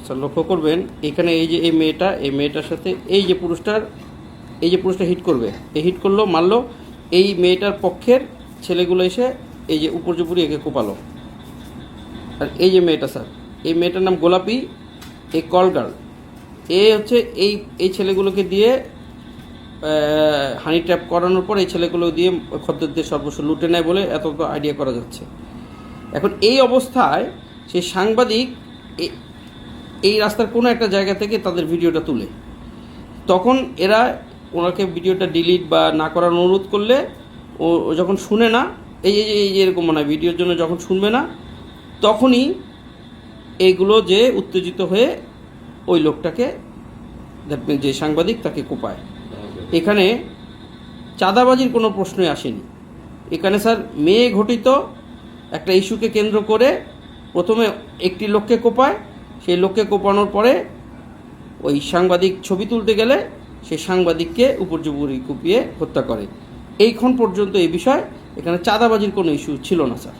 Sir লক্ষ্য করবেন এখানে এই যে এই মেয়েটার সাথে এই যে পুরুষটা হিট করবে, এই হিট করলো, মারলো, এই মেয়েটার পক্ষের ছেলেগুলো এসে এই যে উপর্যুপুরি একে কোপালো। আর এই যে মেয়েটা স্যার, এই মেয়েটার নাম গোলাপি, এই কল গার্ল, এ হচ্ছে এই ছেলেগুলোকে দিয়ে হানি ট্র্যাপ করানোর পর এই ছেলেগুলো দিয়ে খদ্দেরদের সর্বস্ব লুটে নেয় বলে এত আইডিয়া করা যাচ্ছে। এখন এই অবস্থায় সেই সাংবাদিক এই রাস্তার কোনো একটা জায়গা থেকে তাদের ভিডিওটা তুলে, তখন এরা ওনাকে ভিডিওটা ডিলিট বা না করার অনুরোধ করলে ও যখন শুনে না, এই যে এরকম মানে ভিডিওর জন্য যখন শুনবে না, তখনই এইগুলো যে উত্তেজিত হয়ে ওই লোকটাকে, যে সাংবাদিক, তাকে কোপায়। এখানে চাঁদাবাজির কোনো প্রশ্নই আসেনি। এখানে স্যার মেয়ে ঘটিত একটা ইস্যুকে কেন্দ্র করে প্রথমে একটি লোককে কোপায়, সেই লোককে কোপানোর পরে ওই সাংবাদিক ছবি তুলতে গেলে সেই সাংবাদিককে উপর্যুপরি কুপিয়ে হত্যা করে। এইক্ষণ পর্যন্ত এই বিষয়, এখানে চাঁদাবাজির কোনো ইস্যু ছিল না স্যার।